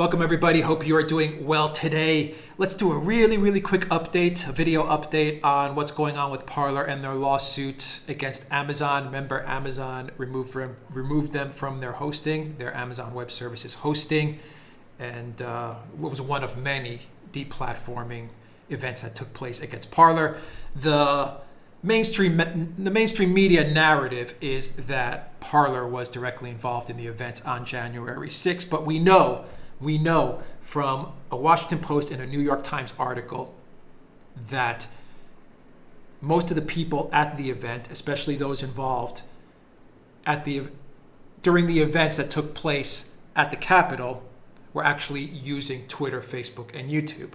Welcome everybody, hope you are doing well today. Let's do a really quick update, a video update on what's going on with Parler and their lawsuit against Amazon. Remember, Amazon removed them from their hosting, their Amazon Web Services hosting, and it was one of many deplatforming events that took place against Parler. The mainstream media narrative is that Parler was directly involved in the events on January 6th, but we know from a Washington Post and a New York Times article that most of the people at the event, especially those involved during the events that took place at the Capitol, were actually using Twitter, Facebook, and YouTube.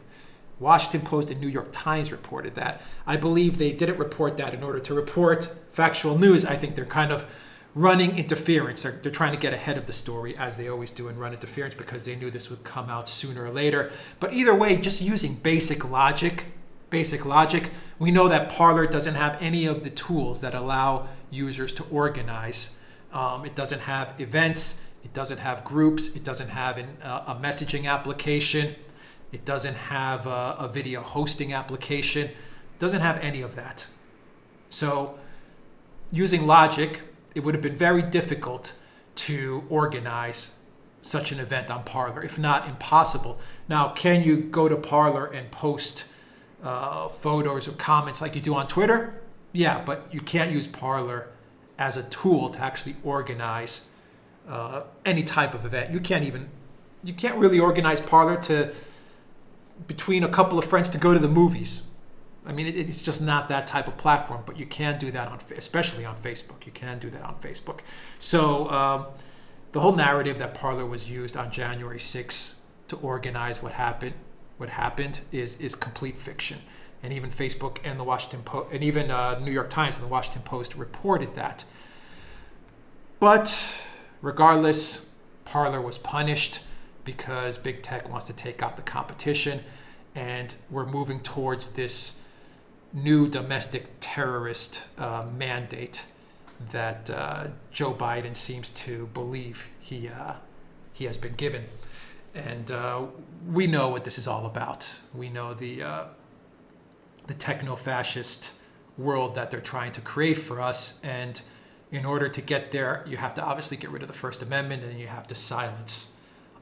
Washington Post and New York Times reported that. I believe they didn't report that in order to report factual news. I think they're kind of running interference. They're trying to get ahead of the story, as they always do, and run interference because they knew this would come out sooner or later. But either way, just using basic logic, we know that Parler doesn't have any of the tools that allow users to organize. It doesn't have events. It doesn't have groups. It doesn't have a messaging application. It doesn't have a video hosting application. It doesn't have any of that. So using logic, it would have been very difficult to organize such an event on Parler, if not impossible. Now, can you go to Parler and post photos or comments like you do on Twitter? Yeah, but you can't use Parler as a tool to actually organize any type of event. You can't really organize Parler between a couple of friends to go to the movies. I mean, it's just not that type of platform, but you can do that especially on Facebook. You can do that on Facebook. So the whole narrative that Parler was used on January 6th to organize what happened is complete fiction. And even Facebook and the Washington Post, and even New York Times and the Washington Post reported that. But regardless, Parler was punished because big tech wants to take out the competition, and we're moving towards this new domestic terrorist mandate that Joe Biden seems to believe he has been given. And we know what this is all about. We know the techno-fascist world that they're trying to create for us. And in order to get there, you have to obviously get rid of the First Amendment, and you have to silence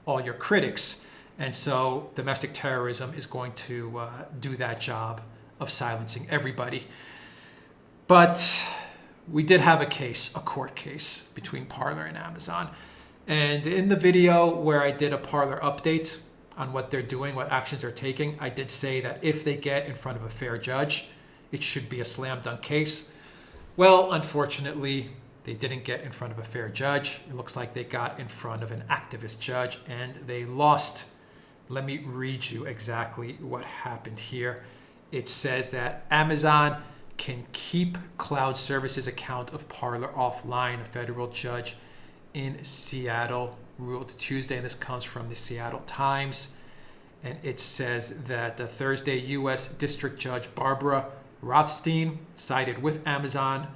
all your critics. And so domestic terrorism is going to do that job of silencing everybody. But we did have a court case between Parler and Amazon. And in the video where I did a Parler update on what they're doing, what actions they're taking, I did say that if they get in front of a fair judge, it should be a slam dunk case. Well, unfortunately, they didn't get in front of a fair judge. It looks like they got in front of an activist judge and they lost. Let me read you exactly what happened here. It says that Amazon can keep cloud services account of Parler offline. A federal judge in Seattle ruled Tuesday, and this comes from the Seattle Times. And it says that the Thursday U.S. District Judge Barbara Rothstein sided with Amazon,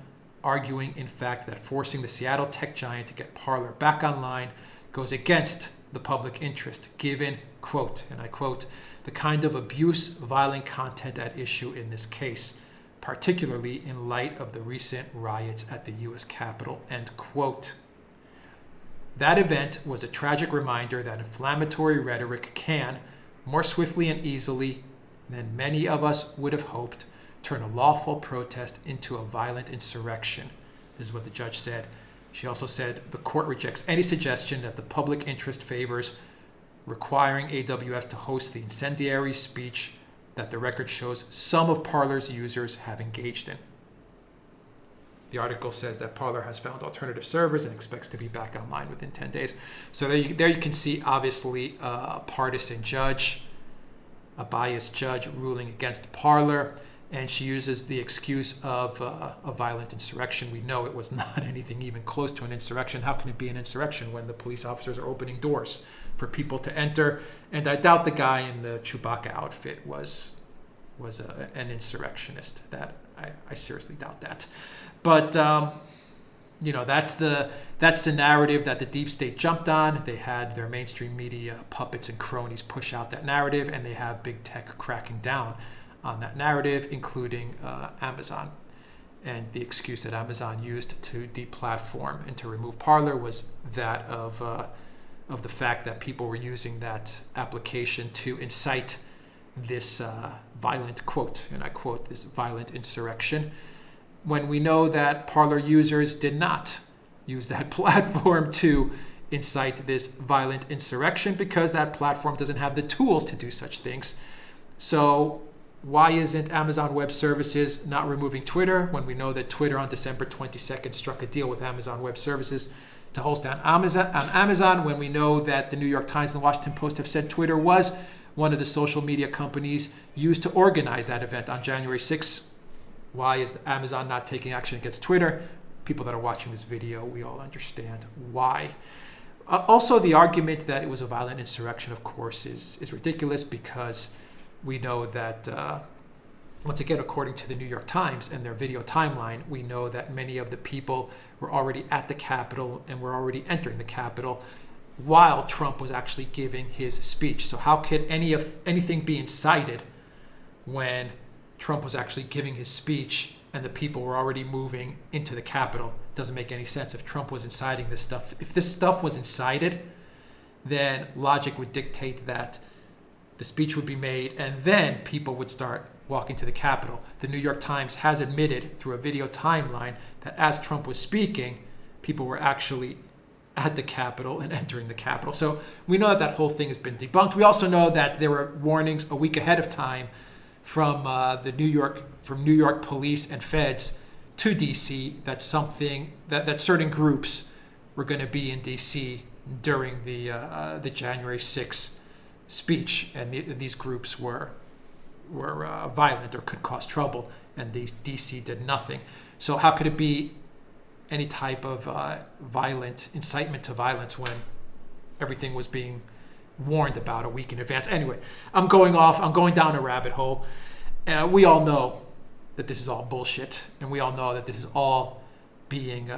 arguing, in fact, that forcing the Seattle tech giant to get Parler back online goes against the public interest, given, quote, and I quote, the kind of abuse, violent content at issue in this case, particularly in light of the recent riots at the U.S. Capitol, end quote. That event was a tragic reminder that inflammatory rhetoric can, more swiftly and easily than many of us would have hoped, turn a lawful protest into a violent insurrection. This is what the judge said. She also said the court rejects any suggestion that the public interest favors requiring AWS to host the incendiary speech that the record shows some of Parler's users have engaged in. The article says that Parler has found alternative servers and expects to be back online within 10 days. So there you can see, obviously, a partisan judge, a biased judge ruling against Parler. And she uses the excuse of a violent insurrection. We know it was not anything even close to an insurrection. How can it be an insurrection when the police officers are opening doors for people to enter? And I doubt the guy in the Chewbacca outfit was an insurrectionist. That I seriously doubt that. But That's the narrative that the deep state jumped on. They had their mainstream media puppets and cronies push out that narrative, and they have big tech cracking down on that narrative, including Amazon. And the excuse that Amazon used to deplatform and to remove Parler was that of the fact that people were using that application to incite this violent, quote, and I quote, this violent insurrection, when we know that Parler users did not use that platform to incite this violent insurrection, because that platform doesn't have the tools to do such things. So why isn't Amazon Web Services not removing Twitter when we know that Twitter on December 22nd struck a deal with Amazon Web Services to host on Amazon, when we know that the New York Times and the Washington Post have said Twitter was one of the social media companies used to organize that event on January 6th? Why is Amazon not taking action against Twitter? People that are watching this video, we all understand why. Also, the argument that it was a violent insurrection, of course, is ridiculous, because we know that, once again, according to the New York Times and their video timeline, we know that many of the people were already at the Capitol and were already entering the Capitol while Trump was actually giving his speech. So how could anything be incited when Trump was actually giving his speech and the people were already moving into the Capitol? It doesn't make any sense. If Trump was inciting this stuff, if this stuff was incited, then logic would dictate that the speech would be made and then people would start walking to the Capitol. The New York Times has admitted through a video timeline that as Trump was speaking, people were actually at the Capitol and entering the Capitol. So we know that whole thing has been debunked. We also know that there were warnings a week ahead of time from New York police and feds to DC that certain groups were going to be in DC during the January 6th speech, and these groups were violent or could cause trouble, and DC did nothing. So how could it be any type of violent incitement to violence when everything was being warned about a week in advance? Anyway, I'm going down a rabbit hole. We all know that this is all bullshit, and we all know that this is all being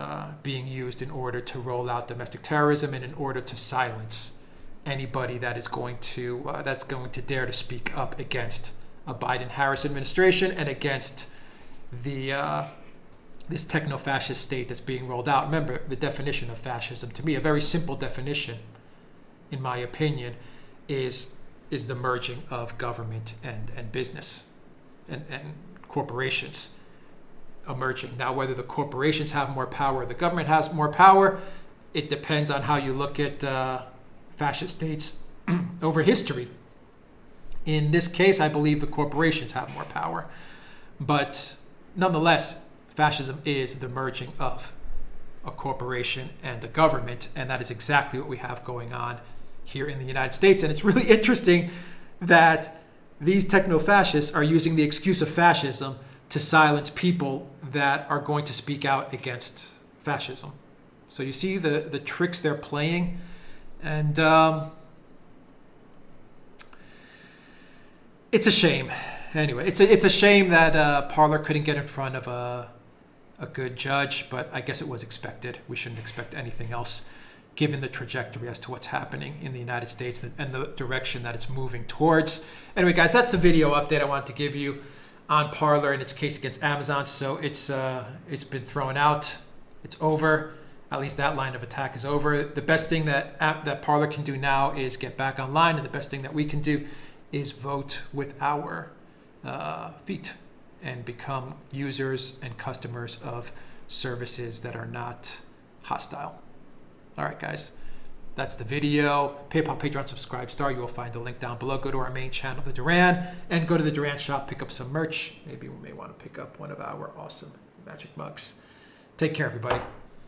used in order to roll out domestic terrorism and in order to silence anybody that is going to dare to speak up against a Biden-Harris administration and against this techno-fascist state that's being rolled out. Remember, the definition of fascism, to me, a very simple definition, in my opinion, is the merging of government and business and corporations emerging. Now, whether the corporations have more power or the government has more power, it depends on how you look at fascist states over history. In this case, I believe the corporations have more power. But nonetheless, fascism is the merging of a corporation and a government, and that is exactly what we have going on here in the United States. And it's really interesting that these techno-fascists are using the excuse of fascism to silence people that are going to speak out against fascism. So you see the tricks they're playing, and it's a shame. Anyway, it's a shame that Parler couldn't get in front of a good judge, but I guess it was expected. We shouldn't expect anything else, given the trajectory as to what's happening in the United States and the direction that it's moving towards. Anyway, guys, that's the video update I wanted to give you on Parler and its case against Amazon. So it's been thrown out. It's over. At least that line of attack is over. The best thing that Parler can do now is get back online, and the best thing that we can do is vote with our feet and become users and customers of services that are not hostile. All right, guys, that's the video. PayPal, Patreon, subscribe, star. You will find the link down below. Go to our main channel, the Duran, and go to the Duran shop, pick up some merch. Maybe we may want to pick up one of our awesome magic mugs. Take care, everybody.